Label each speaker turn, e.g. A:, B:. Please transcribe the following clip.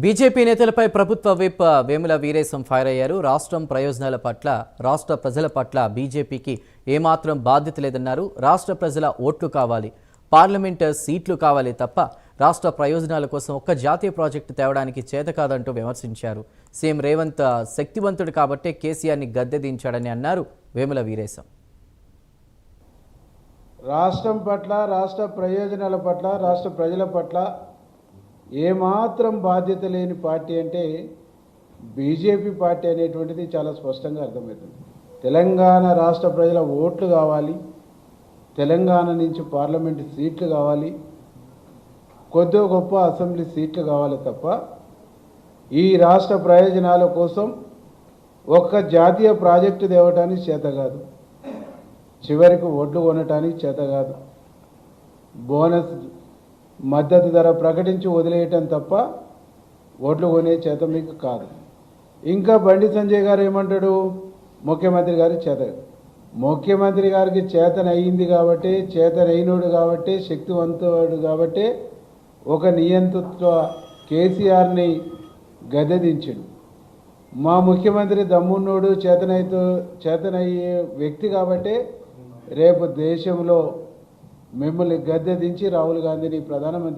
A: BJP నేతలపై ప్రభుత్వ whip Vemula Veeresham fire అయ్యారు. రాష్ట్రం ప్రయోజనాల పట్ల, రాష్ట్ర ప్రజల పట్ల బీజేపీకి ఏమాత్రం బాధ్యత లేదన్నారు. రాష్ట్ర ప్రజల ఓట్లు కావాలి, పార్లమెంట్ సీట్లు కావాలి తప్ప రాష్ట్ర ప్రయోజనాల కోసం ఒక్క జాతీయ ప్రాజెక్టు తేవడానికి చేత కాదంటూ విమర్శించారు. సీఎం రేవంత్ శక్తివంతుడు కాబట్టే కేసీఆర్ని గద్దె దించాడని అన్నారు వేముల వీరేశం.
B: రాష్ట్రం పట్ల, రాష్ట్ర ప్రయోజనాల పట్ల, రాష్ట్ర ప్రజల పట్ల ఏమాత్రం బాధ్యత లేని పార్టీ అంటే బీజేపీ పార్టీ అనేటువంటిది చాలా స్పష్టంగా అర్థమవుతుంది. తెలంగాణ రాష్ట్ర ప్రజల ఓట్లు కావాలి, తెలంగాణ నుంచి పార్లమెంటు సీట్లు కావాలి, కొద్ది గొప్ప అసెంబ్లీ సీట్లు కావాలి తప్ప ఈ రాష్ట్ర ప్రయోజనాల కోసం ఒక్క జాతీయ ప్రాజెక్టు తేవటానికి చేత కాదు, చివరికి ఓట్లు కొనటానికి చేత కాదు, బోనస్ మద్దతు ధర ప్రకటించి వదిలేయటం తప్ప ఓట్లు కొనే చేత మీకు కాదు. ఇంకా బండి సంజయ్ గారు ఏమంటాడు, ముఖ్యమంత్రి గారికి చేత, ముఖ్యమంత్రి గారికి చేతనయ్యింది కాబట్టి, చేతనైనోడు కాబట్టి, శక్తివంతుడు కాబట్టి ఒక నియంతృత్వ కేసీఆర్ని గద్దెదించాడు. మా ముఖ్యమంత్రి దమ్మున్నోడు, చేతనయ్యే వ్యక్తి కాబట్టి రేపు దేశంలో మిమ్మల్ని గద్దెదించి రాహుల్ గాంధీని ప్రధానమంత్రి